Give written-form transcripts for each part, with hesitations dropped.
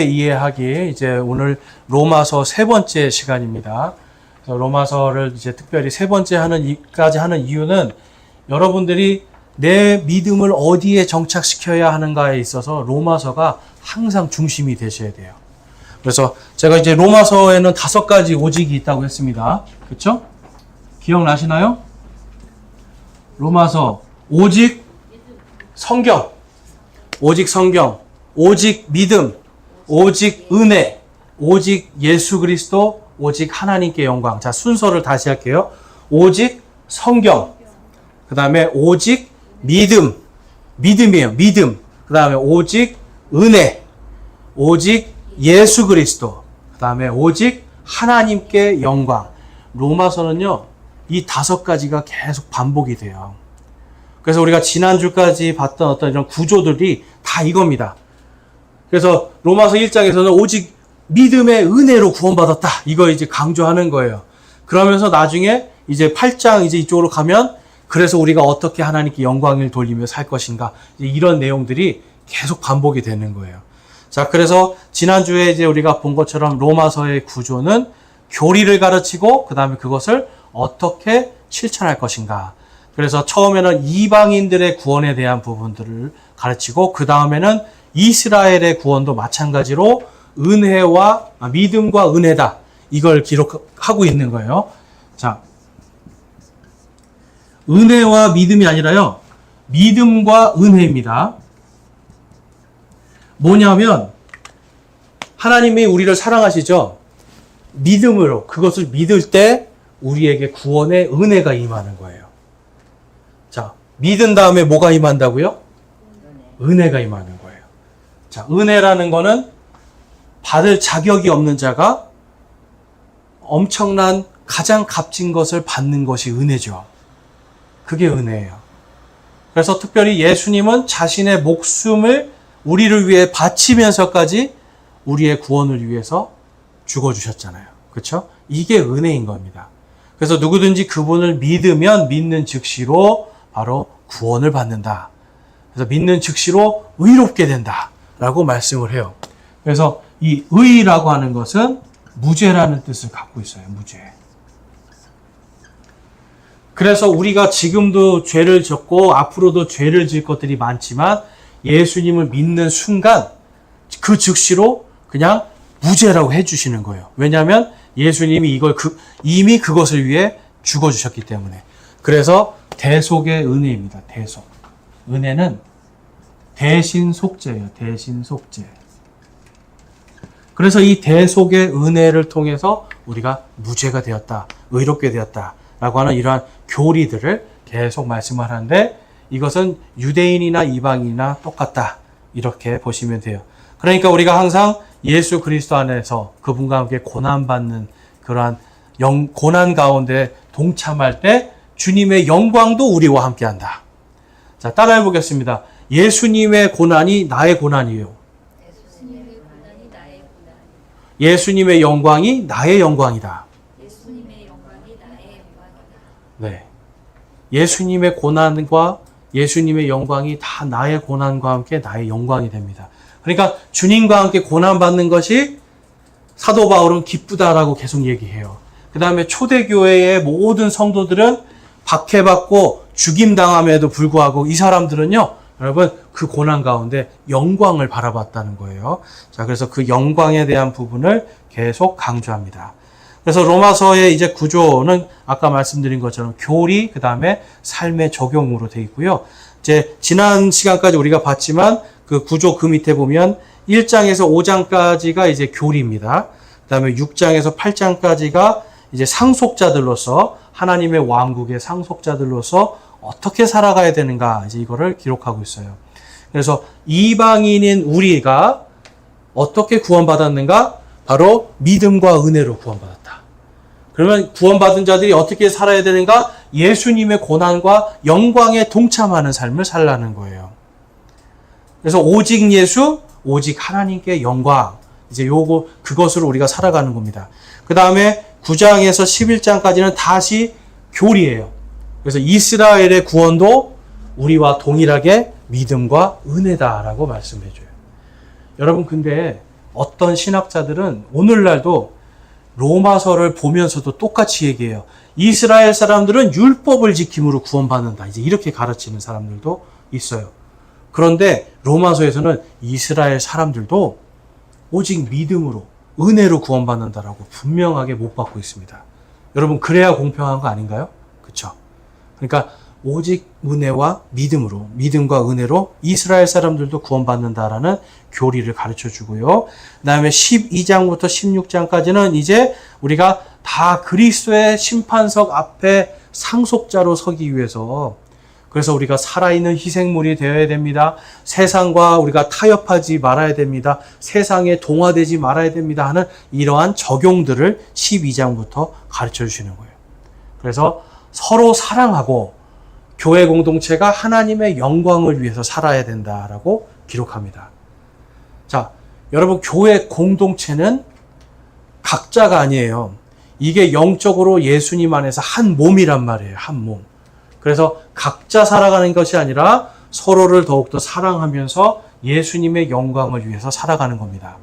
이해하기 이제 오늘 로마서 세 번째 시간입니다. 그래서 로마서를 이제 특별히 세 번째 까지 하는 이유는 여러분들이 내 믿음을 어디에 정착시켜야 하는가에 있어서 로마서가 항상 중심이 되셔야 돼요. 그래서 제가 이제 로마서에는 5가지 오직이 있다고 했습니다. 그렇죠? 기억나시나요? 로마서 오직 성경, 오직 성경, 오직 믿음, 오직 은혜, 오직 예수 그리스도, 오직 하나님께 영광. 자, 순서를 다시 할게요. 오직 성경, 그 다음에 오직 믿음, 믿음이에요. 믿음. 그 다음에 오직 은혜, 오직 예수 그리스도, 그 다음에 오직 하나님께 영광. 로마서는요, 이 5가지가 계속 반복이 돼요. 그래서 우리가 지난주까지 봤던 어떤 이런 구조들이 다 이겁니다. 그래서 로마서 1장에서는 오직 믿음의 은혜로 구원받았다. 이거 이제 강조하는 거예요. 그러면서 나중에 이제 8장 이제 이쪽으로 가면 그래서 우리가 어떻게 하나님께 영광을 돌리며 살 것인가. 이런 내용들이 계속 반복이 되는 거예요. 자, 그래서 지난주에 이제 우리가 본 것처럼 로마서의 구조는 교리를 가르치고 그다음에 그것을 어떻게 실천할 것인가. 그래서 처음에는 이방인들의 구원에 대한 부분들을 가르치고 그 다음에는 이스라엘의 구원도 마찬가지로 은혜와 믿음과 은혜다. 이걸 기록하고 있는 거예요. 자, 은혜와 믿음이 아니라요. 믿음과 은혜입니다. 뭐냐면 하나님이 우리를 사랑하시죠. 믿음으로 그것을 믿을 때 우리에게 구원의 은혜가 임하는 거예요. 자, 믿은 다음에 뭐가 임한다고요? 은혜가 임하는 거예요. 자, 은혜라는 거는 받을 자격이 없는 자가 엄청난 가장 값진 것을 받는 것이 은혜죠. 그게 은혜예요. 그래서 특별히 예수님은 자신의 목숨을 우리를 위해 바치면서까지 우리의 구원을 위해서 죽어주셨잖아요. 그렇죠? 이게 은혜인 겁니다. 그래서 누구든지 그분을 믿으면 믿는 즉시로 바로 구원을 받는다. 그래서 믿는 즉시로 의롭게 된다. 라고 말씀을 해요. 그래서 이 의라고 하는 것은 무죄라는 뜻을 갖고 있어요. 무죄. 그래서 우리가 지금도 죄를 졌고 앞으로도 죄를 질 것들이 많지만 예수님을 믿는 순간 그 즉시로 그냥 무죄라고 해주시는 거예요. 왜냐하면 예수님이 이미 그것을 위해 죽어주셨기 때문에. 그래서 대속의 은혜입니다. 대속. 은혜는 대신 속죄예요. 대신 속죄. 그래서 이 대속의 은혜를 통해서 우리가 무죄가 되었다. 의롭게 되었다. 라고 하는 이러한 교리들을 계속 말씀을 하는데 이것은 유대인이나 이방인이나 똑같다. 이렇게 보시면 돼요. 그러니까 우리가 항상 예수 그리스도 안에서 그분과 함께 고난받는 그러한 고난 가운데 동참할 때 주님의 영광도 우리와 함께 한다. 자, 따라해 보겠습니다. 예수님의 고난이 나의 고난이에요. 예수님의 영광이 나의 영광이다. 네. 예수님의 고난과 예수님의 영광이 다 나의 고난과 함께 나의 영광이 됩니다. 그러니까 주님과 함께 고난받는 것이 사도 바울은 기쁘다라고 계속 얘기해요. 그 다음에 초대교회의 모든 성도들은 박해받고 죽임당함에도 불구하고 이 사람들은요, 여러분, 그 고난 가운데 영광을 바라봤다는 거예요. 자, 그래서 그 영광에 대한 부분을 계속 강조합니다. 그래서 로마서의 이제 구조는 아까 말씀드린 것처럼 교리, 그 다음에 삶의 적용으로 되어 있고요. 이제 지난 시간까지 우리가 봤지만 그 구조 그 밑에 보면 1장에서 5장까지가 이제 교리입니다. 그 다음에 6장에서 8장까지가 이제 상속자들로서 하나님의 왕국의 상속자들로서 어떻게 살아가야 되는가 이제 이거를 기록하고 있어요. 그래서 이방인인 우리가 어떻게 구원받았는가? 바로 믿음과 은혜로 구원받았다. 그러면 구원받은 자들이 어떻게 살아야 되는가? 예수님의 고난과 영광에 동참하는 삶을 살라는 거예요. 그래서 오직 예수, 오직 하나님께 영광. 이제 그것으로 우리가 살아가는 겁니다. 그 다음에 9장에서 11장까지는 다시 교리예요. 그래서 이스라엘의 구원도 우리와 동일하게 믿음과 은혜다라고 말씀해줘요. 여러분, 근데 어떤 신학자들은 오늘날도 로마서를 보면서도 똑같이 얘기해요. 이스라엘 사람들은 율법을 지킴으로 구원받는다. 이제 이렇게 가르치는 사람들도 있어요. 그런데 로마서에서는 이스라엘 사람들도 오직 믿음으로, 은혜로 구원받는다라고 분명하게 못 받고 있습니다. 여러분, 그래야 공평한 거 아닌가요? 그렇죠? 그러니까 오직 은혜와 믿음으로, 믿음과 은혜로 이스라엘 사람들도 구원받는다라는 교리를 가르쳐 주고요. 그 다음에 12장부터 16장까지는 이제 우리가 다 그리스도의 심판석 앞에 상속자로 서기 위해서, 그래서 우리가 살아있는 희생물이 되어야 됩니다. 세상과 우리가 타협하지 말아야 됩니다. 세상에 동화되지 말아야 됩니다 하는 이러한 적용들을 12장부터 가르쳐 주시는 거예요. 그래서 서로 사랑하고 교회 공동체가 하나님의 영광을 위해서 살아야 된다라고 기록합니다. 자, 여러분, 교회 공동체는 각자가 아니에요. 이게 영적으로 예수님 안에서 한 몸이란 말이에요. 한 몸. 그래서 각자 살아가는 것이 아니라 서로를 더욱더 사랑하면서 예수님의 영광을 위해서 살아가는 겁니다.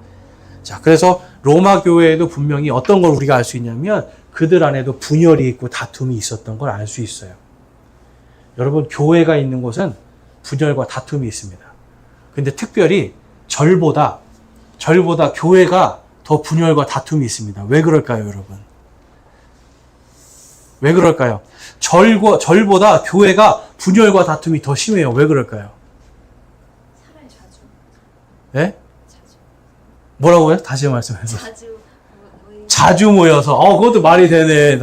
자, 그래서 로마 교회에도 분명히 어떤 걸 우리가 알 수 있냐면 그들 안에도 분열이 있고 다툼이 있었던 걸 알 수 있어요. 여러분, 교회가 있는 곳은 분열과 다툼이 있습니다. 근데 특별히 절보다 교회가 더 분열과 다툼이 있습니다. 왜 그럴까요, 여러분? 왜 그럴까요? 절보다 교회가 분열과 다툼이 더 심해요. 왜 그럴까요? 사람이 자주. 네? 자주. 뭐라고요? 다시 말씀해서. 자주 모이고. 모여서. 그것도 말이 되네.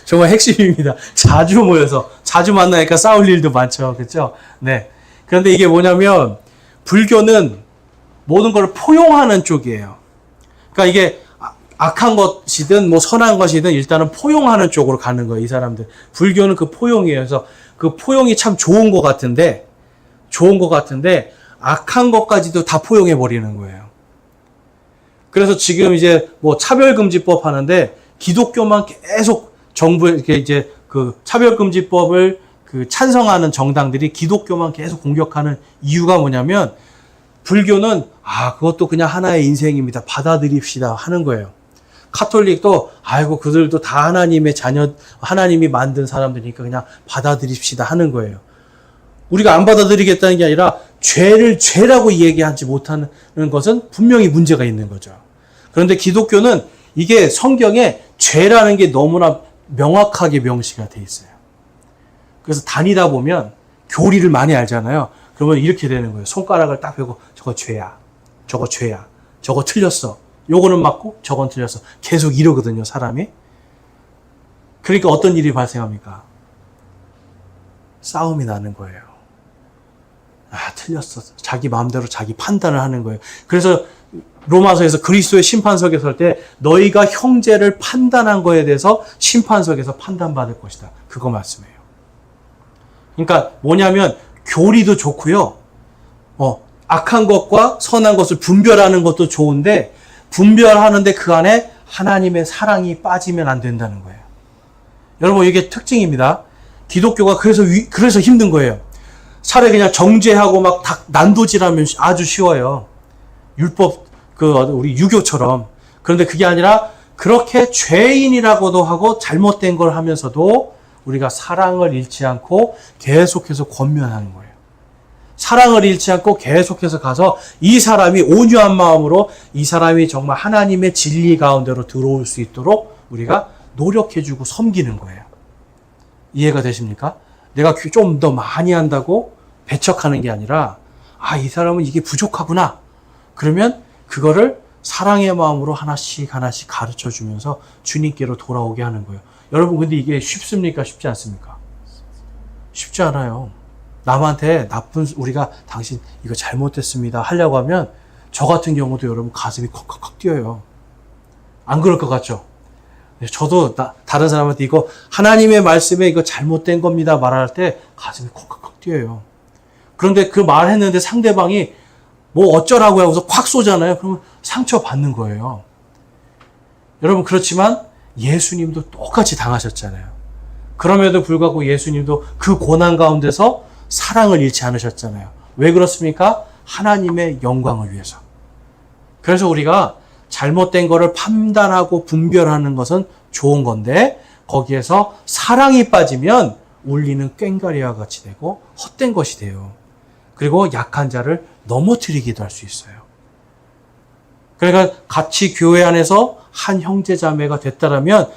정말 핵심입니다. 자주 모여서. 자주 만나니까 싸울 일도 많죠. 그렇죠? 네. 그런데 이게 뭐냐면 불교는 모든 걸 포용하는 쪽이에요. 그러니까 이게 악한 것이든 뭐 선한 것이든 일단은 포용하는 쪽으로 가는 거예요, 이 사람들. 불교는 그 포용이에요. 그래서 그 포용이 참 좋은 것 같은데 악한 것까지도 다 포용해 버리는 거예요. 그래서 지금 이제 뭐 차별금지법 하는데 기독교만 계속 정부에 이렇게 이제 그 차별금지법을 그 찬성하는 정당들이 기독교만 계속 공격하는 이유가 뭐냐면 불교는 그것도 그냥 하나의 인생입니다. 받아들입시다 하는 거예요. 카톨릭도 그들도 다 하나님의 자녀, 하나님이 만든 사람들이니까 그냥 받아들입시다 하는 거예요. 우리가 안 받아들이겠다는 게 아니라 죄를 죄라고 얘기하지 못하는 것은 분명히 문제가 있는 거죠. 그런데 기독교는 이게 성경에 죄라는 게 너무나 명확하게 명시가 돼 있어요. 그래서 다니다 보면 교리를 많이 알잖아요. 그러면 이렇게 되는 거예요. 손가락을 딱 펴고 저거 죄야. 저거 죄야. 저거 틀렸어. 요거는 맞고 저건 틀렸어. 계속 이러거든요, 사람이. 그러니까 어떤 일이 발생합니까? 싸움이 나는 거예요. 틀렸어. 자기 마음대로 자기 판단을 하는 거예요. 그래서 로마서에서 그리스도의 심판석에 설 때 너희가 형제를 판단한 거에 대해서 심판석에서 판단받을 것이다. 그거 말씀이에요. 그러니까 뭐냐면 교리도 좋고요. 악한 것과 선한 것을 분별하는 것도 좋은데 분별하는데 그 안에 하나님의 사랑이 빠지면 안 된다는 거예요. 여러분, 이게 특징입니다. 기독교가 그래서 힘든 거예요. 차라리 그냥 정죄하고 막 난도질하면 아주 쉬워요. 율법, 우리 유교처럼. 그런데 그게 아니라 그렇게 죄인이라고도 하고 잘못된 걸 하면서도 우리가 사랑을 잃지 않고 계속해서 권면하는 거예요. 사랑을 잃지 않고 계속해서 가서 이 사람이 온유한 마음으로 이 사람이 정말 하나님의 진리 가운데로 들어올 수 있도록 우리가 노력해주고 섬기는 거예요. 이해가 되십니까? 내가 좀 더 많이 한다고 배척하는 게 아니라 이 사람은 이게 부족하구나. 그러면 그거를 사랑의 마음으로 하나씩 가르쳐주면서 주님께로 돌아오게 하는 거예요. 여러분, 근데 이게 쉽습니까? 쉽지 않습니까? 쉽지 않아요. 남한테 우리가 당신 이거 잘못됐습니다 하려고 하면 저 같은 경우도 여러분 가슴이 컥컥 뛰어요. 안 그럴 것 같죠? 저도 다른 사람한테 이거 하나님의 말씀에 이거 잘못된 겁니다 말할 때 가슴이 컥컥 뛰어요. 그런데 그 말했는데 상대방이 뭐 어쩌라고 하고서 콱 쏘잖아요. 그러면 상처받는 거예요. 여러분, 그렇지만 예수님도 똑같이 당하셨잖아요. 그럼에도 불구하고 예수님도 그 고난 가운데서 사랑을 잃지 않으셨잖아요. 왜 그렇습니까? 하나님의 영광을 위해서. 그래서 우리가 잘못된 거를 판단하고 분별하는 것은 좋은 건데 거기에서 사랑이 빠지면 울리는 꽹과리와 같이 되고 헛된 것이 돼요. 그리고 약한 자를 넘어뜨리기도 할 수 있어요. 그러니까 같이 교회 안에서 한 형제 자매가 됐다라면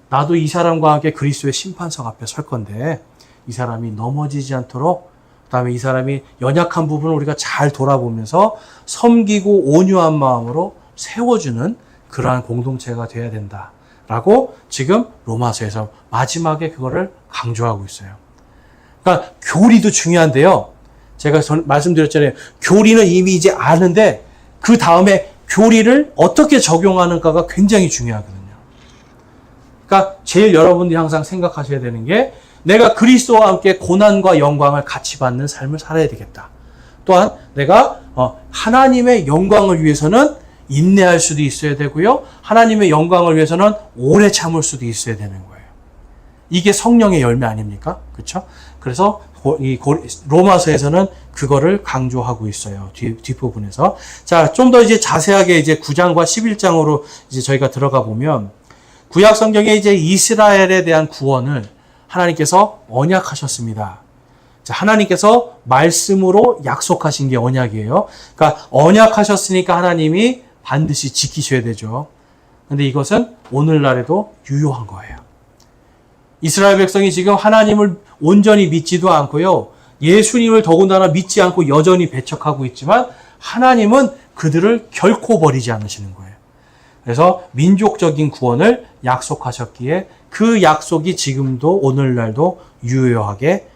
나도 이 사람과 함께 그리스도의 심판석 앞에 설 건데 이 사람이 넘어지지 않도록 그다음에 이 사람이 연약한 부분을 우리가 잘 돌아보면서 섬기고 온유한 마음으로 세워주는 그러한 공동체가 되어야 된다라고 지금 로마서에서 마지막에 그거를 강조하고 있어요. 그러니까 교리도 중요한데요. 제가 말씀드렸잖아요. 교리는 이미 이제 아는데 그 다음에 교리를 어떻게 적용하는가가 굉장히 중요하거든요. 그러니까 제일 여러분들이 항상 생각하셔야 되는 게 내가 그리스도와 함께 고난과 영광을 같이 받는 삶을 살아야 되겠다. 또한 내가 하나님의 영광을 위해서는 인내할 수도 있어야 되고요. 하나님의 영광을 위해서는 오래 참을 수도 있어야 되는 거예요. 이게 성령의 열매 아닙니까? 그렇죠? 그래서 이 로마서에서는 그거를 강조하고 있어요. 뒷부분에서. 자, 좀 더 이제 자세하게 이제 9장과 11장으로 이제 저희가 들어가 보면 구약 성경에 이제 이스라엘에 대한 구원을 하나님께서 언약하셨습니다. 자, 하나님께서 말씀으로 약속하신 게 언약이에요. 그러니까 언약하셨으니까 하나님이 반드시 지키셔야 되죠. 근데 이것은 오늘날에도 유효한 거예요. 이스라엘 백성이 지금 하나님을 온전히 믿지도 않고요. 예수님을 더군다나 믿지 않고 여전히 배척하고 있지만 하나님은 그들을 결코 버리지 않으시는 거예요. 그래서 민족적인 구원을 약속하셨기에 그 약속이 지금도 오늘날도 유효하게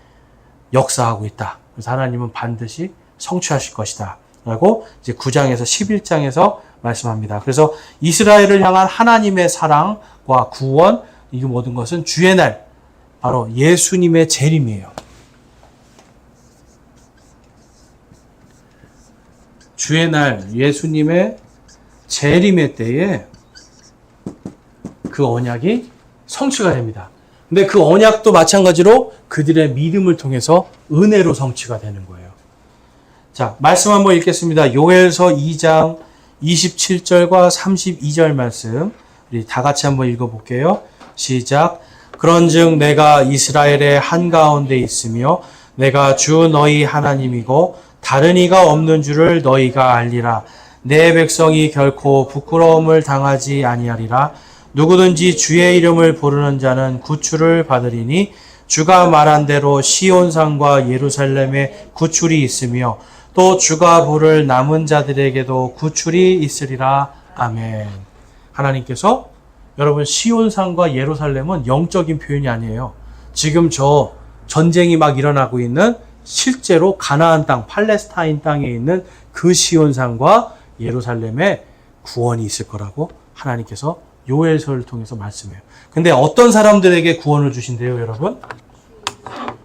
역사하고 있다. 그래서 하나님은 반드시 성취하실 것이다. 라고 이제 9장에서 11장에서 말씀합니다. 그래서 이스라엘을 향한 하나님의 사랑과 구원, 이 모든 것은 주의 날, 바로 예수님의 재림이에요. 주의 날, 예수님의 재림의 때에 그 언약이 성취가 됩니다. 근데 그 언약도 마찬가지로 그들의 믿음을 통해서 은혜로 성취가 되는 거예요. 자, 말씀 한번 읽겠습니다. 요엘서 2장 27절과 32절 말씀 우리 다 같이 한번 읽어볼게요. 시작. 그런즉 내가 이스라엘의 한가운데 있으며 내가 주 너희 하나님이고 다른 이가 없는 줄을 너희가 알리라. 내 백성이 결코 부끄러움을 당하지 아니하리라. 누구든지 주의 이름을 부르는 자는 구출을 받으리니 주가 말한 대로 시온산과 예루살렘에 구출이 있으며 또 주가 부를 남은 자들에게도 구출이 있으리라. 아멘. 하나님께서 여러분 시온산과 예루살렘은 영적인 표현이 아니에요. 지금 저 전쟁이 막 일어나고 있는 실제로 가나안 땅, 팔레스타인 땅에 있는 그 시온산과 예루살렘에 구원이 있을 거라고 하나님께서 요엘서를 통해서 말씀해요. 근데 어떤 사람들에게 구원을 주신대요, 여러분?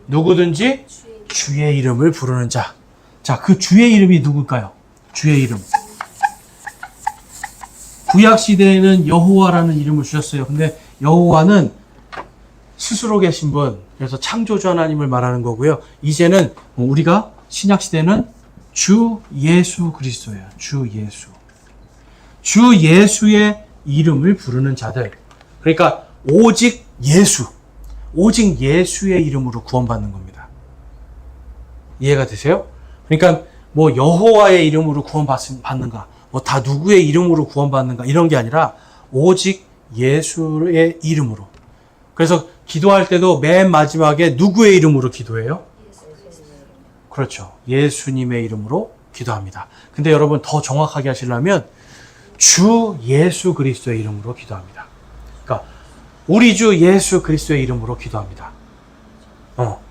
누구든지 주의 이름을 부르는 자. 자, 그 주의 이름이 누굴까요? 주의 이름. 구약 시대에는 여호와라는 이름을 주셨어요. 근데 여호와는 스스로 계신 분, 그래서 창조주 하나님을 말하는 거고요. 이제는 우리가 신약 시대는 주 예수 그리스도예요. 주 예수. 주 예수의 이름을 부르는 자들. 그러니까 오직 예수. 오직 예수의 이름으로 구원받는 겁니다. 이해가 되세요? 그러니까 뭐 여호와의 이름으로 구원받는가, 뭐 다 누구의 이름으로 구원받는가 이런 게 아니라 오직 예수의 이름으로. 그래서 기도할 때도 맨 마지막에 누구의 이름으로 기도해요? 그렇죠. 예수님의 이름으로 기도합니다. 근데 여러분 더 정확하게 하시려면 주 예수 그리스도의 이름으로 기도합니다. 그러니까 우리 주 예수 그리스도의 이름으로 기도합니다.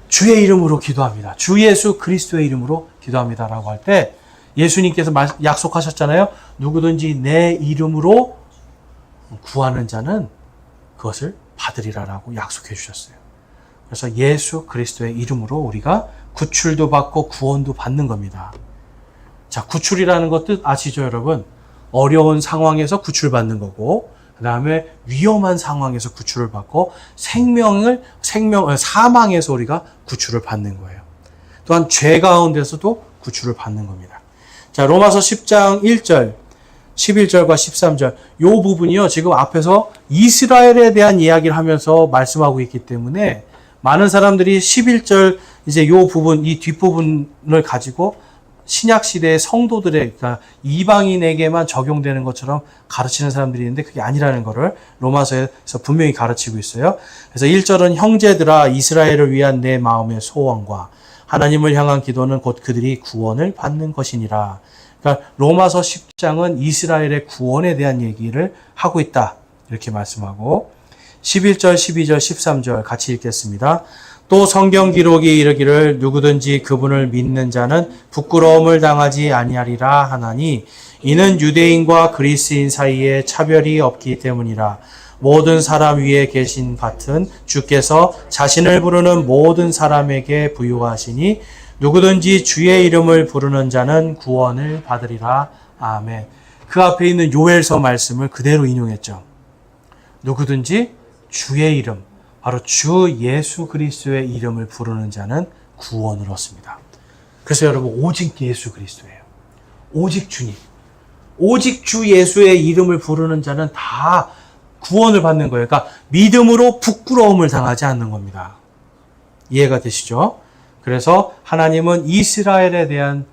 주의 이름으로 기도합니다. 주 예수 그리스도의 이름으로 기도합니다. 라고 할 때 예수님께서 약속하셨잖아요. 누구든지 내 이름으로 구하는 자는 그것을 받으리라라고 약속해 주셨어요. 그래서 예수 그리스도의 이름으로 우리가 구출도 받고 구원도 받는 겁니다. 자, 구출이라는 것 뜻 아시죠, 여러분? 어려운 상황에서 구출받는 거고, 그 다음에 위험한 상황에서 구출을 받고, 사망에서 우리가 구출을 받는 거예요. 또한 죄 가운데서도 구출을 받는 겁니다. 자, 로마서 10장 1절. 11절과 13절. 요 부분이요. 지금 앞에서 이스라엘에 대한 이야기를 하면서 말씀하고 있기 때문에 많은 사람들이 11절 이제 요 부분, 이 뒷부분을 가지고 신약 시대의 성도들의, 그러니까 이방인에게만 적용되는 것처럼 가르치는 사람들이 있는데 그게 아니라는 것을 로마서에서 분명히 가르치고 있어요. 그래서 1절은 형제들아 이스라엘을 위한 내 마음의 소원과 하나님을 향한 기도는 곧 그들이 구원을 받는 것이니라. 그러니까 로마서 10장은 이스라엘의 구원에 대한 얘기를 하고 있다. 이렇게 말씀하고 11절, 12절, 13절 같이 읽겠습니다. 또 성경 기록이 이르기를 누구든지 그분을 믿는 자는 부끄러움을 당하지 아니하리라 하나니 이는 유대인과 그리스인 사이에 차별이 없기 때문이라. 모든 사람 위에 계신 같은 주께서 자신을 부르는 모든 사람에게 부유하시니 누구든지 주의 이름을 부르는 자는 구원을 받으리라. 아멘. 그 앞에 있는 요엘서 말씀을 그대로 인용했죠. 누구든지 주의 이름, 바로 주 예수 그리스도의 이름을 부르는 자는 구원을 얻습니다. 그래서 여러분 오직 예수 그리스도예요. 오직 주님. 오직 주 예수의 이름을 부르는 자는 다 구원을 받는 거예요. 그러니까 믿음으로 부끄러움을 당하지 않는 겁니다. 이해가 되시죠? 그래서 하나님은 이스라엘에 대한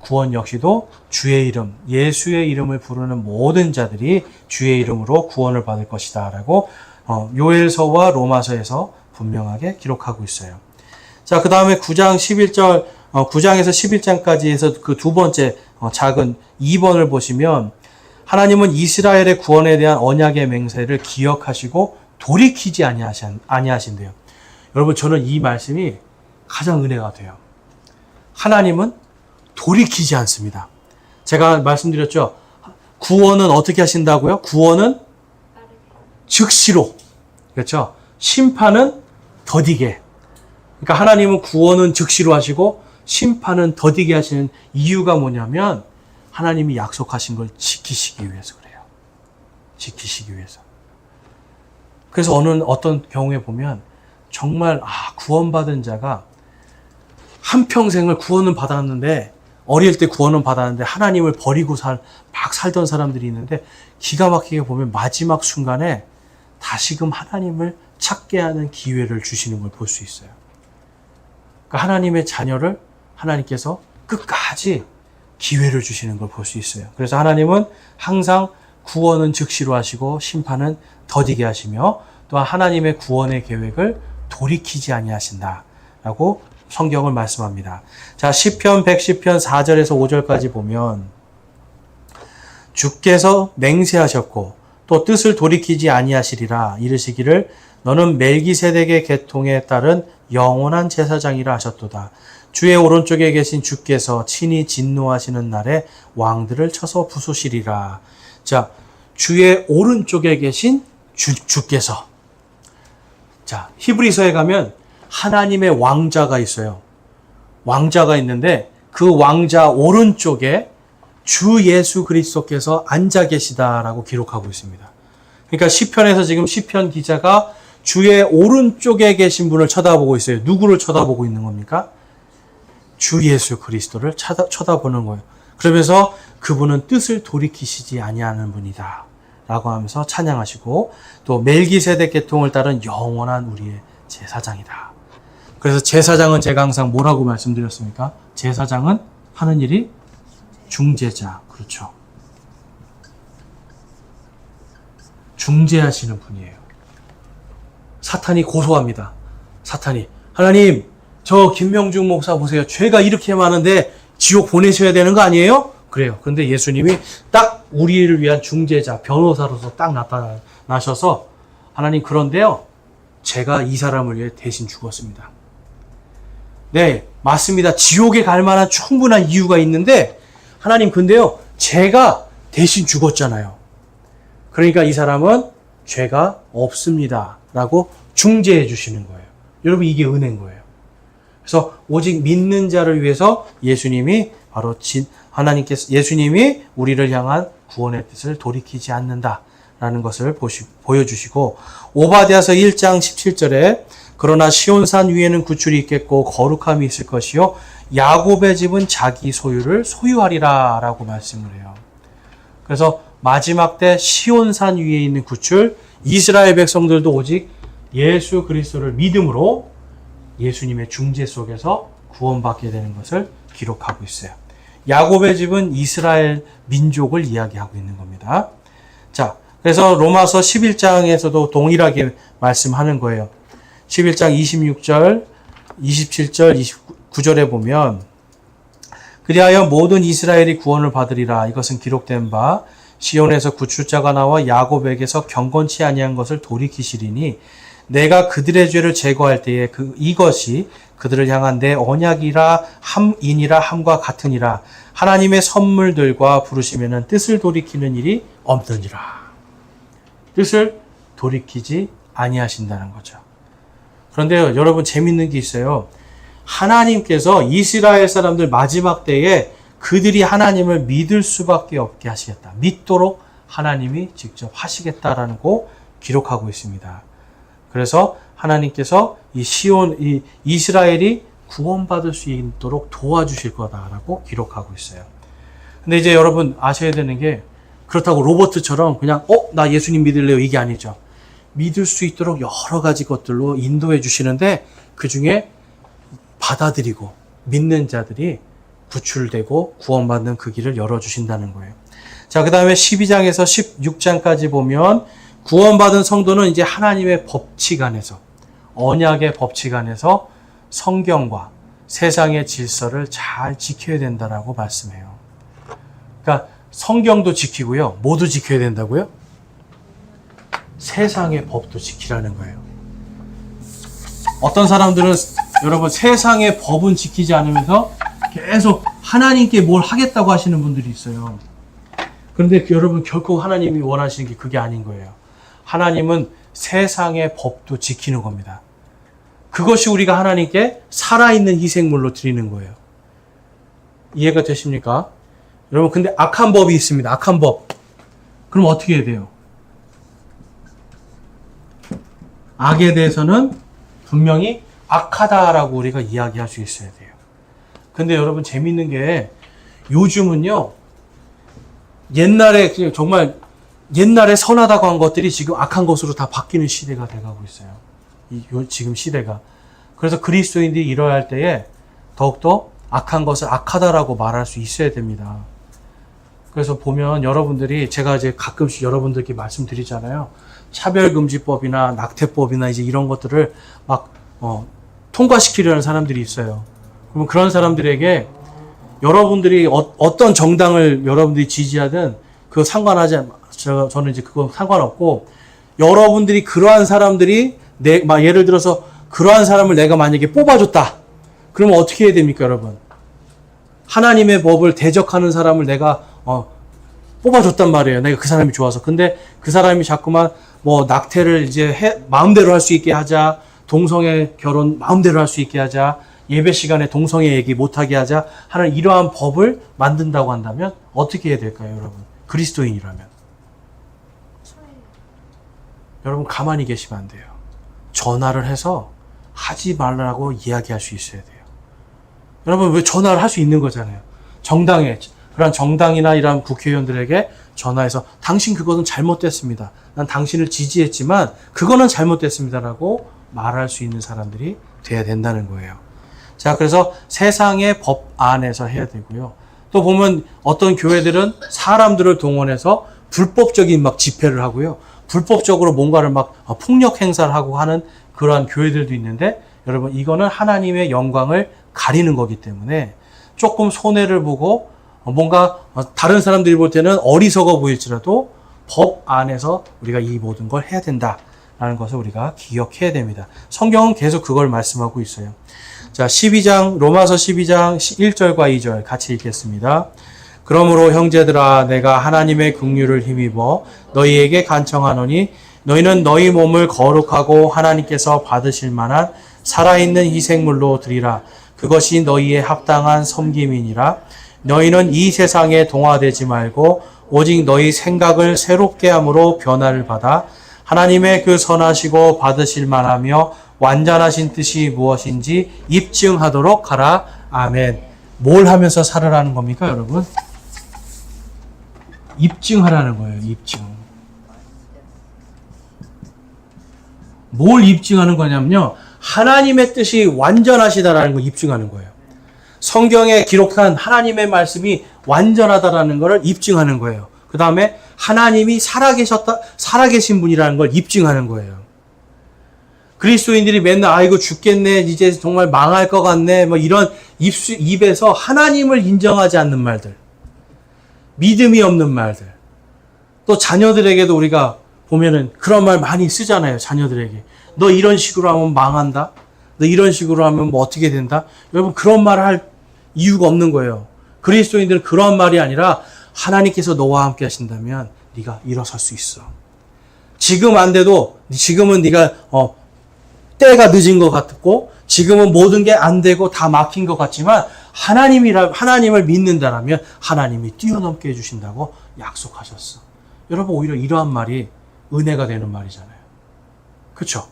구원 역시도 주의 이름, 예수의 이름을 부르는 모든 자들이 주의 이름으로 구원을 받을 것이다 라고 요엘서와 로마서에서 분명하게 기록하고 있어요. 자, 그 다음에 9장 11절, 9장에서 11장까지 해서 그 두 번째 작은 2번을 보시면 하나님은 이스라엘의 구원에 대한 언약의 맹세를 기억하시고 돌이키지 아니하신대요. 여러분, 저는 이 말씀이 가장 은혜가 돼요. 하나님은 돌이키지 않습니다. 제가 말씀드렸죠. 구원은 어떻게 하신다고요? 구원은 즉시로. 그렇죠? 심판은 더디게. 그러니까 하나님은 구원은 즉시로 하시고 심판은 더디게 하시는 이유가 뭐냐면 하나님이 약속하신 걸 지키시기 위해서 그래요. 지키시기 위해서. 그래서 어떤 경우에 보면 정말 구원받은 자가 한평생을 구원은 받았는데 어릴 때 구원은 받았는데 하나님을 버리고 막 살던 사람들이 있는데 기가 막히게 보면 마지막 순간에 다시금 하나님을 찾게 하는 기회를 주시는 걸 볼 수 있어요. 그러니까 하나님의 자녀를 하나님께서 끝까지 기회를 주시는 걸 볼 수 있어요. 그래서 하나님은 항상 구원은 즉시로 하시고 심판은 더디게 하시며 또한 하나님의 구원의 계획을 돌이키지 아니하신다라고 성경을 말씀합니다. 자, 시편 110편 4절에서 5절까지 보면 주께서 맹세하셨고 또 뜻을 돌이키지 아니하시리라 이르시기를 너는 멜기세덱의 계통에 따른 영원한 제사장이라 하셨도다. 주의 오른쪽에 계신 주께서 친히 진노하시는 날에 왕들을 쳐서 부수시리라. 자, 주의 오른쪽에 계신 주께서. 자, 히브리서에 가면 하나님의 왕자가 있어요. 왕자가 있는데 그 왕자 오른쪽에 주 예수 그리스도께서 앉아 계시다라고 기록하고 있습니다. 그러니까 시편에서 지금 시편 기자가 주의 오른쪽에 계신 분을 쳐다보고 있어요. 누구를 쳐다보고 있는 겁니까? 주 예수 그리스도를 쳐다보는 거예요. 그러면서 그분은 뜻을 돌이키시지 아니하는 분이다 라고 하면서 찬양하시고 또 멜기세덱 계통을 따른 영원한 우리의 제사장이다. 그래서 제사장은 제가 항상 뭐라고 말씀드렸습니까? 제사장은 하는 일이 중재자. 그렇죠. 중재하시는 분이에요. 사탄이 고소합니다. 사탄이 하나님 저 김명중 목사 보세요. 죄가 이렇게 많은데 지옥 보내셔야 되는 거 아니에요? 그래요. 그런데 예수님이 딱 우리를 위한 중재자, 변호사로서 딱 나타나셔서 하나님 그런데요. 제가 이 사람을 위해 대신 죽었습니다. 네, 맞습니다. 지옥에 갈 만한 충분한 이유가 있는데 하나님 근데요. 제가 대신 죽었잖아요. 그러니까 이 사람은 죄가 없습니다. 라고 중재해 주시는 거예요. 여러분 이게 은혜인 거예요. 그래서 오직 믿는 자를 위해서 예수님이 바로 예수님이 우리를 향한 구원의 뜻을 돌이키지 않는다라는 것을 보여주시고 오바댜서 1장 17절에 그러나 시온산 위에는 구출이 있겠고 거룩함이 있을 것이요 야곱의 집은 자기 소유를 소유하리라 라고 말씀을 해요. 그래서 마지막 때 시온산 위에 있는 구출, 이스라엘 백성들도 오직 예수 그리스도를 믿음으로 예수님의 중재 속에서 구원받게 되는 것을 기록하고 있어요. 야곱의 집은 이스라엘 민족을 이야기하고 있는 겁니다. 자, 그래서 로마서 11장에서도 동일하게 말씀하는 거예요. 11장 26절, 27절, 29절에 보면 그리하여 모든 이스라엘이 구원을 받으리라. 이것은 기록된 바 시온에서 구출자가 나와 야곱에게서 경건치 아니한 것을 돌이키시리니 내가 그들의 죄를 제거할 때에 이것이 그들을 향한 내 언약이라 함이니라 함과 같으니라. 하나님의 선물들과 부르시면은 뜻을 돌이키는 일이 없느니라. 뜻을 돌이키지 아니하신다는 거죠. 그런데 여러분 재밌는 게 있어요. 하나님께서 이스라엘 사람들 마지막 때에 그들이 하나님을 믿을 수밖에 없게 하시겠다. 믿도록 하나님이 직접 하시겠다라는 거 기록하고 있습니다. 그래서 하나님께서 이 이스라엘이 구원받을 수 있도록 도와주실 거다라고 기록하고 있어요. 근데 이제 여러분 아셔야 되는 게 그렇다고 로버트처럼 그냥 나 예수님 믿을래요 이게 아니죠. 믿을 수 있도록 여러 가지 것들로 인도해 주시는데 그 중에 받아들이고 믿는 자들이 구출되고 구원받는 그 길을 열어주신다는 거예요. 자, 그 다음에 12장에서 16장까지 보면 구원받은 성도는 이제 하나님의 법칙 안에서 언약의 법칙 안에서 성경과 세상의 질서를 잘 지켜야 된다라고 말씀해요. 그러니까 성경도 지키고요. 뭐도 지켜야 된다고요? 세상의 법도 지키라는 거예요. 어떤 사람들은 여러분 세상의 법은 지키지 않으면서 계속 하나님께 뭘 하겠다고 하시는 분들이 있어요. 그런데 여러분 결코 하나님이 원하시는 게 그게 아닌 거예요. 하나님은 세상의 법도 지키는 겁니다. 그것이 우리가 하나님께 살아있는 희생물로 드리는 거예요. 이해가 되십니까? 여러분 근데 악한 법이 있습니다. 악한 법. 그럼 어떻게 해야 돼요? 악에 대해서는 분명히 악하다라고 우리가 이야기할 수 있어야 돼요. 근데 여러분 재밌는 게 요즘은요. 옛날에 그냥 정말 옛날에 선하다고 한 것들이 지금 악한 것으로 다 바뀌는 시대가 돼가고 있어요. 지금 시대가. 그래서 그리스도인들이 이러야 할 때에 더욱더 악한 것을 악하다라고 말할 수 있어야 됩니다. 그래서 보면 여러분들이 제가 이제 가끔씩 여러분들께 말씀드리잖아요. 차별금지법이나 낙태법이나 이제 이런 것들을 막 통과시키려는 사람들이 있어요. 그러면 그런 사람들에게 여러분들이 어떤 정당을 여러분들이 지지하든 그거 상관하지 저는 이제 그건 상관없고 여러분들이 그러한 사람들이 예를 들어서 그러한 사람을 내가 만약에 뽑아줬다. 그러면 어떻게 해야 됩니까, 여러분? 하나님의 법을 대적하는 사람을 내가 뽑아줬단 말이에요. 내가 그 사람이 좋아서. 근데 그 사람이 자꾸만 낙태를 이제 마음대로 할 수 있게 하자. 동성애 결혼 마음대로 할 수 있게 하자. 예배 시간에 동성애 얘기 못하게 하자 하는 이러한 법을 만든다고 한다면 어떻게 해야 될까요, 여러분? 그리스도인이라면. 여러분 가만히 계시면 안 돼요. 전화를 해서 하지 말라고 이야기할 수 있어야 돼요. 여러분 왜 전화를 할 수 있는 거잖아요. 정당에 그런 정당이나 이런 국회의원들에게 전화해서 당신 그것은 잘못됐습니다. 난 당신을 지지했지만 그거는 잘못됐습니다라고 말할 수 있는 사람들이 돼야 된다는 거예요. 자, 그래서 세상의 법 안에서 해야 되고요. 또 보면 어떤 교회들은 사람들을 동원해서 불법적인 막 집회를 하고요. 불법적으로 뭔가를 막 폭력 행사를 하고 하는 그러한 교회들도 있는데 여러분 이거는 하나님의 영광을 가리는 거기 때문에 조금 손해를 보고 뭔가 다른 사람들이 볼 때는 어리석어 보일지라도 법 안에서 우리가 이 모든 걸 해야 된다라는 것을 우리가 기억해야 됩니다. 성경은 계속 그걸 말씀하고 있어요. 자, 로마서 12장 1절과 2절 같이 읽겠습니다. 그러므로 형제들아 내가 하나님의 긍휼을 힘입어 너희에게 간청하노니 너희는 너희 몸을 거룩하고 하나님께서 받으실 만한 살아있는 희생물로 드리라. 그것이 너희의 합당한 섬김이니라. 너희는 이 세상에 동화되지 말고 오직 너희 생각을 새롭게 함으로 변화를 받아 하나님의 그 선하시고 받으실 만하며 완전하신 뜻이 무엇인지 입증하도록 하라. 아멘. 뭘 하면서 살으라는 겁니까, 여러분? 입증하라는 거예요. 입증. 뭘 입증하는 거냐면요. 하나님의 뜻이 완전하시다라는 걸 입증하는 거예요. 성경에 기록한 하나님의 말씀이 완전하다라는 것을 입증하는 거예요. 그 다음에 하나님이 살아계신 분이라는 걸 입증하는 거예요. 그리스도인들이 맨날 아이고 죽겠네, 이제 정말 망할 것 같네, 뭐 이런 입에서 하나님을 인정하지 않는 말들, 믿음이 없는 말들, 또 자녀들에게도 우리가 보면은 그런 말 많이 쓰잖아요. 자녀들에게 너 이런 식으로 하면 망한다, 너 이런 식으로 하면 뭐 어떻게 된다. 여러분 그런 말을 할 이유가 없는 거예요. 그리스도인들은 그런 말이 아니라 하나님께서 너와 함께 하신다면 네가 일어설 수 있어. 지금 안 돼도 지금은 네가 때가 늦은 것 같고 지금은 모든 게 안 되고 다 막힌 것 같지만 하나님을 믿는다라면 하나님이 뛰어넘게 해주신다고 약속하셨어. 여러분 오히려 이러한 말이 은혜가 되는 말이잖아요. 그렇죠?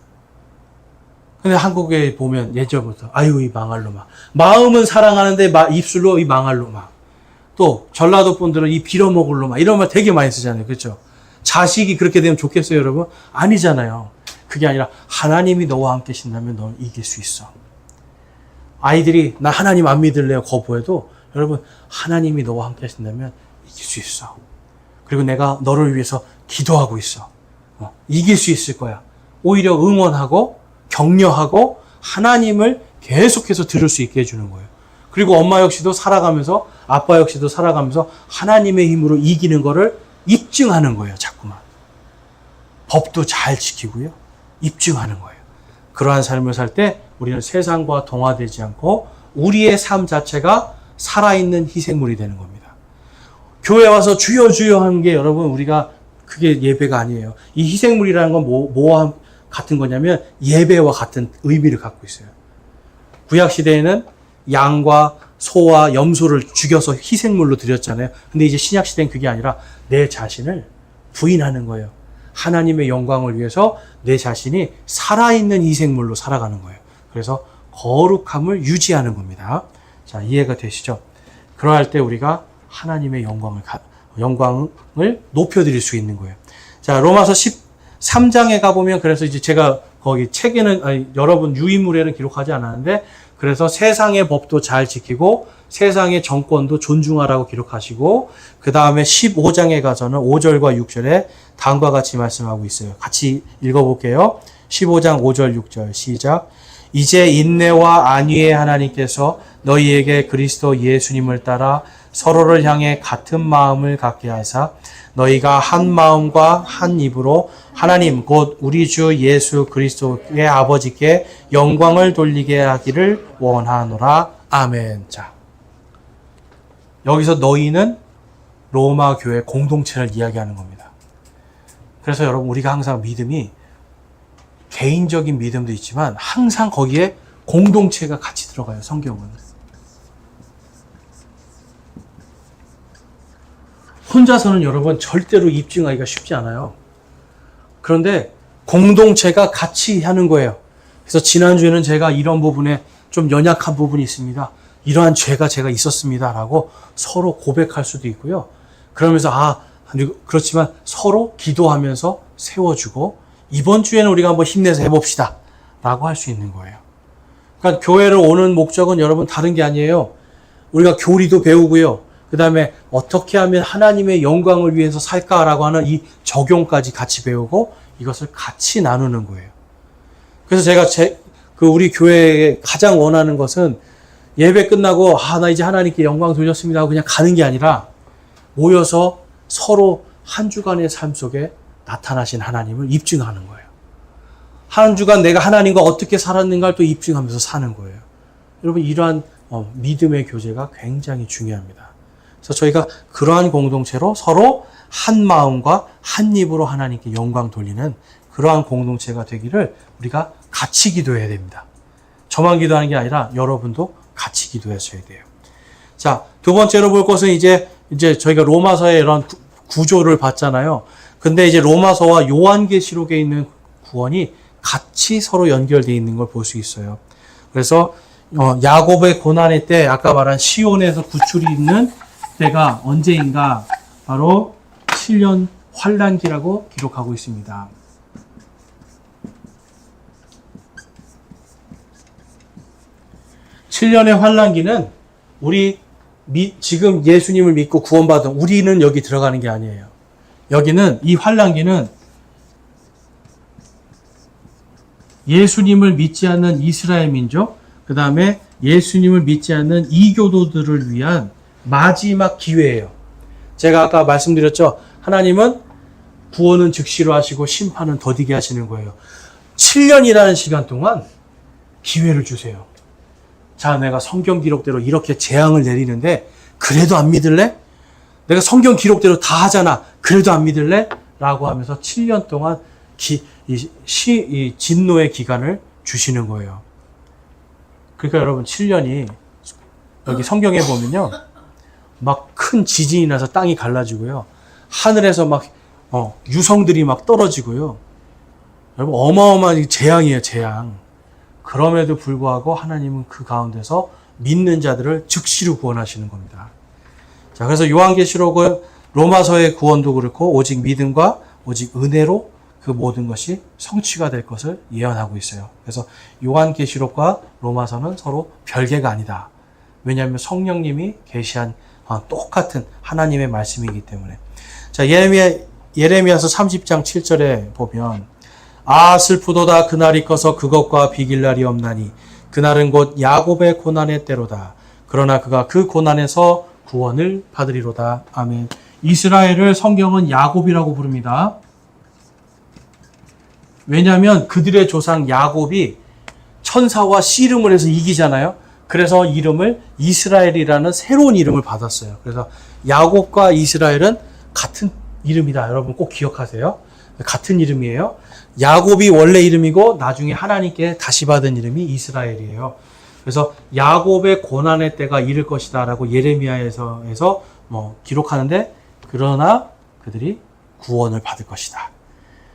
근데 한국에 보면 예전부터 아유 이 망할 놈아, 마음은 사랑하는데 입술로 이 망할 놈아, 또 전라도 분들은 이 빌어먹을 놈아, 이런 말 되게 많이 쓰잖아요. 그렇죠? 자식이 그렇게 되면 좋겠어요, 여러분? 아니잖아요. 그게 아니라 하나님이 너와 함께 계신다면 넌 이길 수 있어. 아이들이 나 하나님 안 믿을래요 거부해도 여러분 하나님이 너와 함께 하신다면 이길 수 있어. 그리고 내가 너를 위해서 기도하고 있어. 이길 수 있을 거야. 오히려 응원하고 격려하고 하나님을 계속해서 들을 수 있게 해주는 거예요. 그리고 엄마 역시도 살아가면서 아빠 역시도 살아가면서 하나님의 힘으로 이기는 거를 입증하는 거예요. 자꾸만. 법도 잘 지키고요. 입증하는 거예요. 그러한 삶을 살 때 우리는 세상과 동화되지 않고 우리의 삶 자체가 살아있는 희생물이 되는 겁니다. 교회 와서 주여 주여 하는 게 여러분 우리가 그게 예배가 아니에요. 이 희생물이라는 건 뭐와 같은 거냐면 예배와 같은 의미를 갖고 있어요. 구약시대에는 양과 소와 염소를 죽여서 희생물로 드렸잖아요. 근데 이제 신약시대는 그게 아니라 내 자신을 부인하는 거예요. 하나님의 영광을 위해서 내 자신이 살아있는 희생물로 살아가는 거예요. 그래서 거룩함을 유지하는 겁니다. 자, 이해가 되시죠? 그러할 때 우리가 하나님의 영광을 높여드릴 수 있는 거예요. 자, 로마서 13장에 가보면 그래서 이제 제가 거기 책에는 여러분 유인물에는 기록하지 않았는데 그래서 세상의 법도 잘 지키고 세상의 정권도 존중하라고 기록하시고 그 다음에 15장에 가서는 5절과 6절에 다음과 같이 말씀하고 있어요. 같이 읽어볼게요. 15장 5절 6절 시작. 이제 인내와 안위의 하나님께서 너희에게 그리스도 예수님을 따라 서로를 향해 같은 마음을 갖게 하사 너희가 한 마음과 한 입으로 하나님 곧 우리 주 예수 그리스도의 아버지께 영광을 돌리게 하기를 원하노라. 아멘. 자, 여기서 너희는 로마 교회 공동체를 이야기하는 겁니다. 그래서 여러분 우리가 항상 믿음이 개인적인 믿음도 있지만 항상 거기에 공동체가 같이 들어가요. 성경은. 혼자서는 여러분 절대로 입증하기가 쉽지 않아요. 그런데 공동체가 같이 하는 거예요. 그래서 지난주에는 제가 이런 부분에 좀 연약한 부분이 있습니다. 이러한 죄가 제가 있었습니다. 라고 서로 고백할 수도 있고요. 그러면서 그렇지만 서로 기도하면서 세워주고 이번 주에는 우리가 한번 힘내서 해봅시다. 라고 할 수 있는 거예요. 그러니까 교회를 오는 목적은 여러분 다른 게 아니에요. 우리가 교리도 배우고요. 그 다음에 어떻게 하면 하나님의 영광을 위해서 살까라고 하는 이 적용까지 같이 배우고 이것을 같이 나누는 거예요. 그래서 제가 우리 교회에 가장 원하는 것은 예배 끝나고 나 이제 하나님께 영광 돌렸습니다 하고 그냥 가는 게 아니라 모여서 서로 한 주간의 삶 속에 나타나신 하나님을 입증하는 거예요. 한 주간 내가 하나님과 어떻게 살았는가를 또 입증하면서 사는 거예요. 여러분 이러한 믿음의 교제가 굉장히 중요합니다. 그래서 저희가 그러한 공동체로 서로 한 마음과 한 입으로 하나님께 영광 돌리는 그러한 공동체가 되기를 우리가 같이 기도해야 됩니다. 저만 기도하는 게 아니라 여러분도 같이 기도하셔야 돼요. 자, 두 번째로 볼 것은 이제 저희가 로마서의 이런 구조를 봤잖아요. 근데 이제 로마서와 요한계시록에 있는 구원이 같이 서로 연결되어 있는 걸 볼 수 있어요. 그래서 야곱의 고난의 때 아까 말한 시온에서 구출이 있는 때가 언제인가 바로 7년 환란기라고 기록하고 있습니다. (7년의) 환란기는 우리 지금 예수님을 믿고 구원받은 우리는 여기 들어가는 게 아니에요. 여기는 이 환란기는 예수님을 믿지 않는 이스라엘 민족, 그 다음에 예수님을 믿지 않는 이교도들을 위한 마지막 기회예요. 제가 아까 말씀드렸죠. 하나님은 구원은 즉시로 하시고 심판은 더디게 하시는 거예요. 7년이라는 시간 동안 기회를 주세요. 자, 내가 성경 기록대로 이렇게 재앙을 내리는데 그래도 안 믿을래? 내가 성경 기록대로 다 하잖아. 그래도 안 믿을래? 라고 하면서 7년 동안 이 진노의 기간을 주시는 거예요. 그러니까 여러분 7년이 여기 성경에 보면요. 막 큰 지진이 나서 땅이 갈라지고요. 하늘에서 막 유성들이 막 떨어지고요. 여러분 어마어마한 재앙이에요. 재앙. 그럼에도 불구하고 하나님은 그 가운데서 믿는 자들을 즉시로 구원하시는 겁니다. 자, 그래서 요한계시록은 로마서의 구원도 그렇고 오직 믿음과 오직 은혜로 그 모든 것이 성취가 될 것을 예언하고 있어요. 그래서 요한계시록과 로마서는 서로 별개가 아니다. 왜냐하면 성령님이 계시한 똑같은 하나님의 말씀이기 때문에. 자, 예레미야서 30장 7절에 보면 아 슬프도다 그날이 커서 그것과 비길 날이 없나니 그날은 곧 야곱의 고난의 때로다. 그러나 그가 그 고난에서 구원을 받으리로다. 아멘. 이스라엘을 성경은 야곱이라고 부릅니다. 왜냐하면 그들의 조상 야곱이 천사와 씨름을 해서 이기잖아요. 그래서 이름을 이스라엘이라는 새로운 이름을 받았어요. 그래서 야곱과 이스라엘은 같은 이름이다. 여러분 꼭 기억하세요. 같은 이름이에요. 야곱이 원래 이름이고 나중에 하나님께 다시 받은 이름이 이스라엘이에요. 그래서 야곱의 고난의 때가 이를 것이다 라고 예레미야에서 기록하는데 그러나 그들이 구원을 받을 것이다.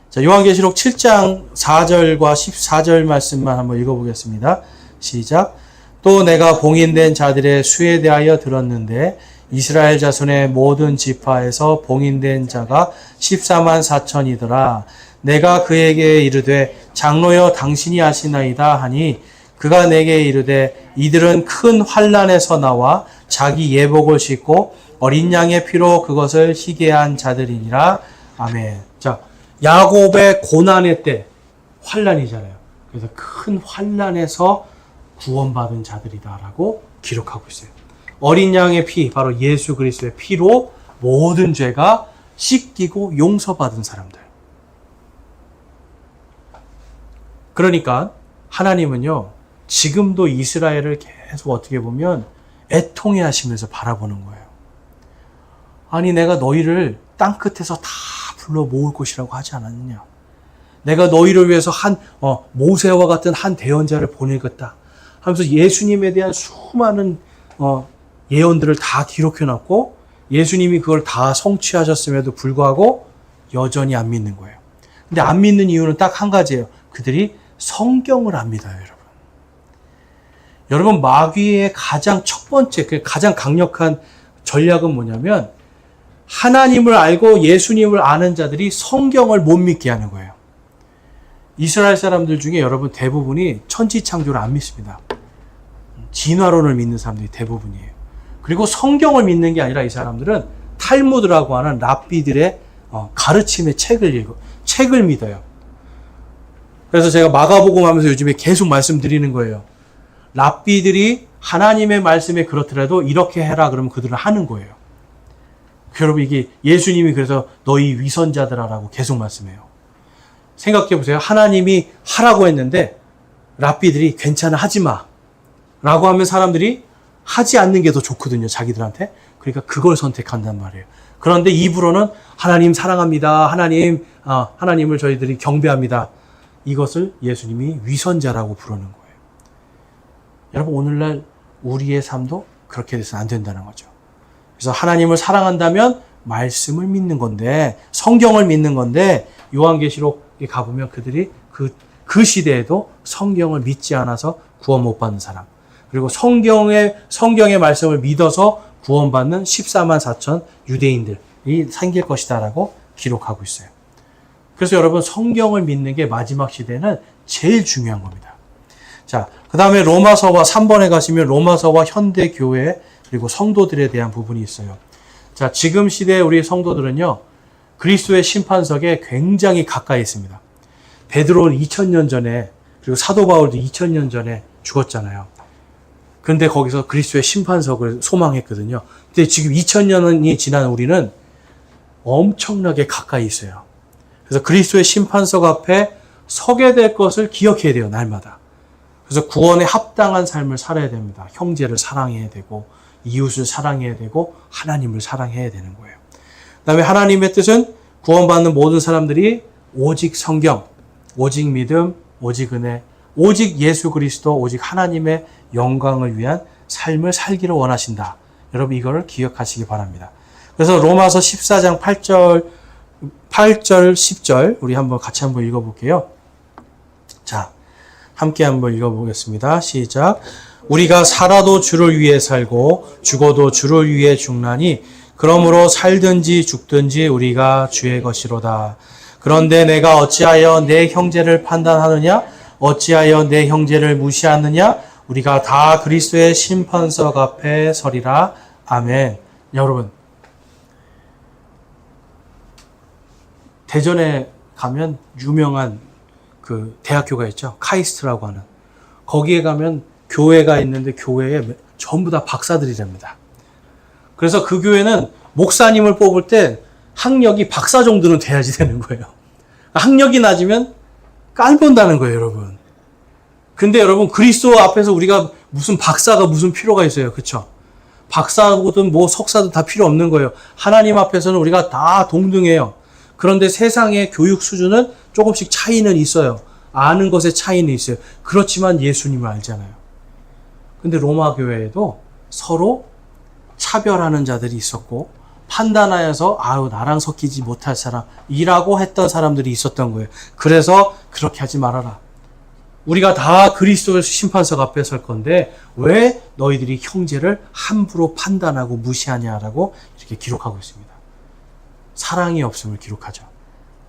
자, 요한계시록 7장 4절과 14절 말씀만 한번 읽어보겠습니다. 시작. 또 내가 봉인된 자들의 수에 대하여 들었는데 이스라엘 자손의 모든 지파에서 봉인된 자가 14만 4천이더라. 내가 그에게 이르되 장로여 당신이 아시나이다 하니 그가 내게 이르되 이들은 큰 환난에서 나와 자기 예복을 씻고 어린 양의 피로 그것을 희게 한 자들이니라. 아멘. 자, 야곱의 고난의 때 환난이잖아요. 그래서 큰 환난에서 구원받은 자들이다라고 기록하고 있어요. 어린 양의 피, 바로 예수 그리스도의 피로 모든 죄가 씻기고 용서받은 사람들. 그러니까 하나님은요, 지금도 이스라엘을 계속 어떻게 보면 애통해 하시면서 바라보는 거예요. 아니, 내가 너희를 땅끝에서 다 불러 모을 것이라고 하지 않았느냐. 내가 너희를 위해서 모세와 같은 한 대언자를 보내겠다 하면서 예수님에 대한 수많은 예언들을 다 기록해놨고 예수님이 그걸 다 성취하셨음에도 불구하고 여전히 안 믿는 거예요. 근데 안 믿는 이유는 딱 한 가지예요. 그들이 성경을 안 믿어요, 여러분. 여러분, 마귀의 가장 첫 번째, 가장 강력한 전략은 뭐냐면 하나님을 알고 예수님을 아는 자들이 성경을 못 믿게 하는 거예요. 이스라엘 사람들 중에 여러분 대부분이 천지창조를 안 믿습니다. 진화론을 믿는 사람들이 대부분이에요. 그리고 성경을 믿는 게 아니라 이 사람들은 탈무드라고 하는 랍비들의 가르침의 책을 믿어요. 그래서 제가 마가복음 하면서 요즘에 계속 말씀드리는 거예요. 랍비들이 하나님의 말씀에 그렇더라도 이렇게 해라 그러면 그들은 하는 거예요. 여러분, 이게 예수님이 그래서 너희 위선자들아라고 계속 말씀해요. 생각해 보세요. 하나님이 하라고 했는데 랍비들이 괜찮아 하지 마 라고 하면 사람들이 하지 않는 게 더 좋거든요, 자기들한테. 그러니까 그걸 선택한단 말이에요. 그런데 입으로는 하나님 사랑합니다. 하나님을 저희들이 경배합니다. 이것을 예수님이 위선자라고 부르는 거예요. 여러분, 오늘날 우리의 삶도 그렇게 돼서는 안 된다는 거죠. 그래서 하나님을 사랑한다면 말씀을 믿는 건데, 성경을 믿는 건데, 요한계시록에 가보면 그들이 그 시대에도 성경을 믿지 않아서 구원 못 받는 사람, 그리고 성경의 말씀을 믿어서 구원받는 14만 4천 유대인들, 생길 것이다라고 기록하고 있어요. 그래서 여러분 성경을 믿는 게 마지막 시대는 제일 중요한 겁니다. 자, 그 다음에 로마서와 3번에 가시면 로마서와 현대 교회 그리고 성도들에 대한 부분이 있어요. 자, 지금 시대의 우리 성도들은요, 그리스도의 심판석에 굉장히 가까이 있습니다. 베드로는 2000년 전에, 그리고 사도 바울도 2000년 전에 죽었잖아요. 그런데 거기서 그리스도의 심판석을 소망했거든요. 근데 지금 2000년이 지난 우리는 엄청나게 가까이 있어요. 그래서 그리스도의 심판석 앞에 서게 될 것을 기억해야 돼요, 날마다. 그래서 구원에 합당한 삶을 살아야 됩니다. 형제를 사랑해야 되고, 이웃을 사랑해야 되고, 하나님을 사랑해야 되는 거예요. 그 다음에 하나님의 뜻은 구원받는 모든 사람들이 오직 성경, 오직 믿음, 오직 은혜, 오직 예수 그리스도, 오직 하나님의 영광을 위한 삶을 살기를 원하신다. 여러분 이거를 기억하시기 바랍니다. 그래서 로마서 14장 8절, 10절 우리 같이 한번 읽어볼게요. 자, 함께 한번 읽어보겠습니다. 시작. 우리가 살아도 주를 위해 살고 죽어도 주를 위해 죽나니 그러므로 살든지 죽든지 우리가 주의 것이로다. 그런데 내가 어찌하여 내 형제를 판단하느냐? 어찌하여 내 형제를 무시하느냐? 우리가 다 그리스도의 심판석 앞에 서리라. 아멘. 여러분, 대전에 가면 유명한 그 대학교가 있죠. 카이스트라고 하는. 거기에 가면 교회가 있는데 교회에 전부 다 박사들이랍니다. 그래서 그 교회는 목사님을 뽑을 때 학력이 박사 정도는 돼야지 되는 거예요. 학력이 낮으면 깔본다는 거예요, 여러분. 근데 여러분, 그리스도 앞에서 우리가 무슨 박사가 무슨 필요가 있어요. 그쵸? 박사든 뭐 석사도 다 필요 없는 거예요. 하나님 앞에서는 우리가 다 동등해요. 그런데 세상의 교육 수준은 조금씩 차이는 있어요. 아는 것의 차이는 있어요. 그렇지만 예수님을 알잖아요. 근데 로마 교회에도 서로 차별하는 자들이 있었고, 판단하여서 아유 나랑 섞이지 못할 사람이라고 했던 사람들이 있었던 거예요. 그래서 그렇게 하지 말아라. 우리가 다 그리스도의 심판석 앞에 설 건데 왜 너희들이 형제를 함부로 판단하고 무시하냐라고 이렇게 기록하고 있습니다. 사랑이 없음을 기록하죠.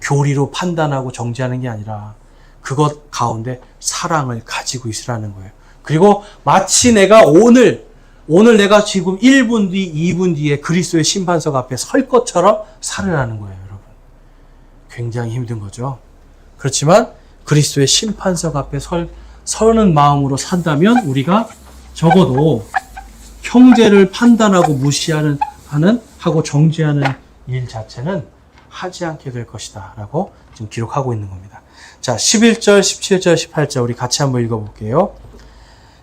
교리로 판단하고 정죄하는 게 아니라 그것 가운데 사랑을 가지고 있으라는 거예요. 그리고 마치 내가 오늘 내가 지금 1분 뒤, 2분 뒤에 그리스도의 심판석 앞에 설 것처럼 살으라는 거예요, 여러분. 굉장히 힘든 거죠. 그렇지만 그리스도의 심판석 앞에 서는 마음으로 산다면 우리가 적어도 형제를 판단하고 무시하는 하고 정죄하는 일 자체는 하지 않게 될 것이다 라고 지금 기록하고 있는 겁니다. 자, 11절, 17절, 18절 우리 같이 한번 읽어볼게요.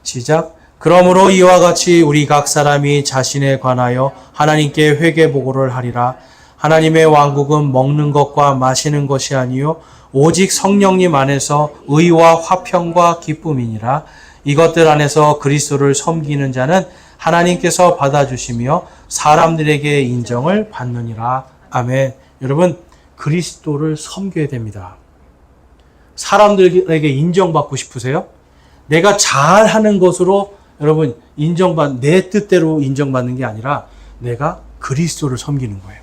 시작. 그러므로 이와 같이 우리 각 사람이 자신에 관하여 하나님께 회개 보고를 하리라. 하나님의 왕국은 먹는 것과 마시는 것이 아니요 오직 성령님 안에서 의와 화평과 기쁨이니라. 이것들 안에서 그리스도를 섬기는 자는 하나님께서 받아주시며 사람들에게 인정을 받느니라. 아멘. 여러분, 그리스도를 섬겨야 됩니다. 사람들에게 인정받고 싶으세요? 내가 잘하는 것으로 여러분 내 뜻대로 인정받는 게 아니라 내가 그리스도를 섬기는 거예요.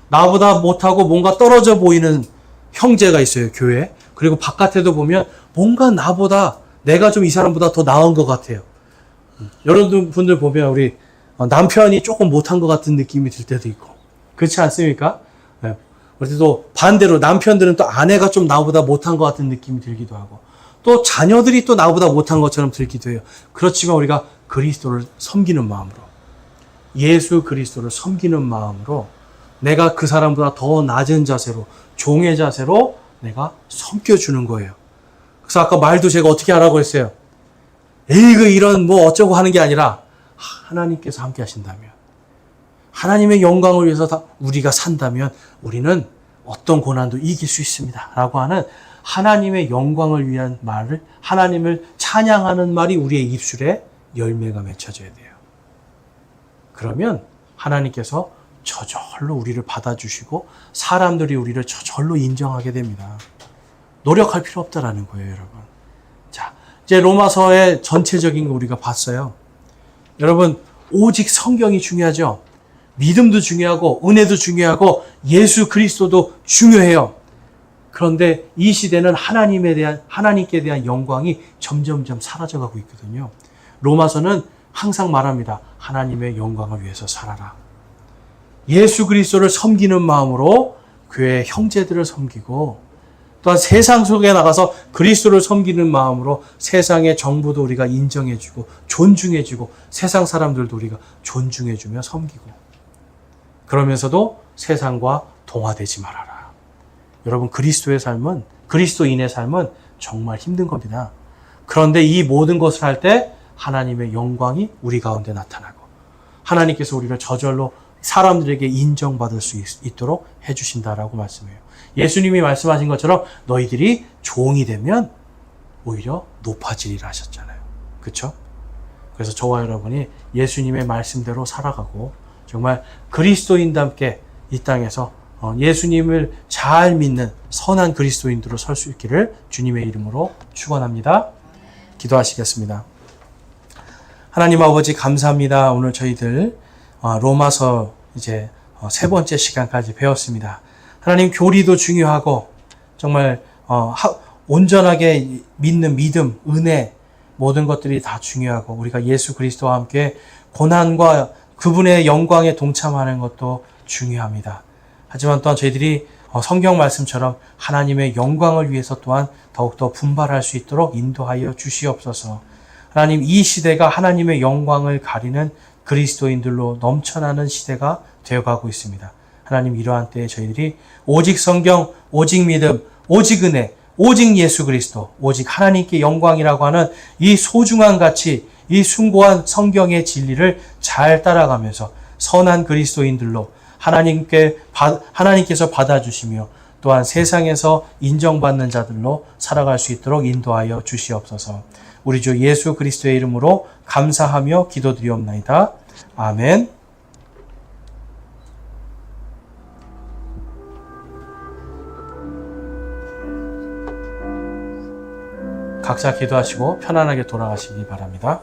나보다 못하고 뭔가 떨어져 보이는 형제가 있어요, 교회에. 그리고 바깥에도 보면 뭔가 내가 좀 이 사람보다 더 나은 것 같아요. 여러분들 보면 우리 남편이 조금 못한 것 같은 느낌이 들 때도 있고. 그렇지 않습니까? 네. 그래도 반대로 남편들은 또 아내가 좀 나보다 못한 것 같은 느낌이 들기도 하고. 또 자녀들이 또 나보다 못한 것처럼 들기도 해요. 그렇지만 우리가 그리스도를 섬기는 마음으로, 예수 그리스도를 섬기는 마음으로 내가 그 사람보다 더 낮은 자세로, 종의 자세로 내가 섬겨주는 거예요. 그래서 아까 말도 제가 어떻게 하라고 했어요? 에이그 이런 뭐 어쩌고 하는 게 아니라 하나님께서 함께 하신다면, 하나님의 영광을 위해서 우리가 산다면 우리는 어떤 고난도 이길 수 있습니다 라고 하는 하나님의 영광을 위한 말을, 하나님을 찬양하는 말이 우리의 입술에 열매가 맺혀져야 돼요. 그러면 하나님께서 저절로 우리를 받아주시고 사람들이 우리를 저절로 인정하게 됩니다. 노력할 필요 없다라는 거예요, 여러분. 자, 이제 로마서의 전체적인 거 우리가 봤어요. 여러분, 오직 성경이 중요하죠. 믿음도 중요하고 은혜도 중요하고 예수 그리스도도 중요해요. 그런데 이 시대는 하나님께 대한 영광이 점점점 사라져가고 있거든요. 로마서는 항상 말합니다. 하나님의 영광을 위해서 살아라. 예수 그리스도를 섬기는 마음으로 교회 형제들을 섬기고 또한 세상 속에 나가서 그리스도를 섬기는 마음으로 세상의 정부도 우리가 인정해주고 존중해주고 세상 사람들도 우리가 존중해주며 섬기고 그러면서도 세상과 동화되지 말아라. 여러분 그리스도인의 삶은 정말 힘든 겁니다. 그런데 이 모든 것을 할 때 하나님의 영광이 우리 가운데 나타나고 하나님께서 우리를 저절로 사람들에게 인정받을 수 있도록 해주신다라고 말씀해요. 예수님이 말씀하신 것처럼 너희들이 종이 되면 오히려 높아지리라 하셨잖아요. 그렇죠? 그래서 저와 여러분이 예수님의 말씀대로 살아가고 정말 그리스도인답게 이 땅에서 예수님을 잘 믿는 선한 그리스도인들로 설 수 있기를 주님의 이름으로 축원합니다. 기도하시겠습니다. 하나님 아버지 감사합니다. 오늘 저희들 로마서 이제 세 번째 시간까지 배웠습니다. 하나님 교리도 중요하고 정말 온전하게 믿는 믿음, 은혜 모든 것들이 다 중요하고 우리가 예수 그리스도와 함께 고난과 그분의 영광에 동참하는 것도 중요합니다. 하지만 또한 저희들이 성경 말씀처럼 하나님의 영광을 위해서 또한 더욱더 분발할 수 있도록 인도하여 주시옵소서. 하나님 이 시대가 하나님의 영광을 가리는 그리스도인들로 넘쳐나는 시대가 되어가고 있습니다. 하나님 이러한 때에 저희들이 오직 성경, 오직 믿음, 오직 은혜, 오직 예수 그리스도, 오직 하나님께 영광이라고 하는 이 소중한 가치, 이 숭고한 성경의 진리를 잘 따라가면서 선한 그리스도인들로 하나님께서 받아주시며 또한 세상에서 인정받는 자들로 살아갈 수 있도록 인도하여 주시옵소서. 우리 주 예수 그리스도의 이름으로 감사하며 기도드리옵나이다. 아멘. 각자 기도하시고 편안하게 돌아가시기 바랍니다.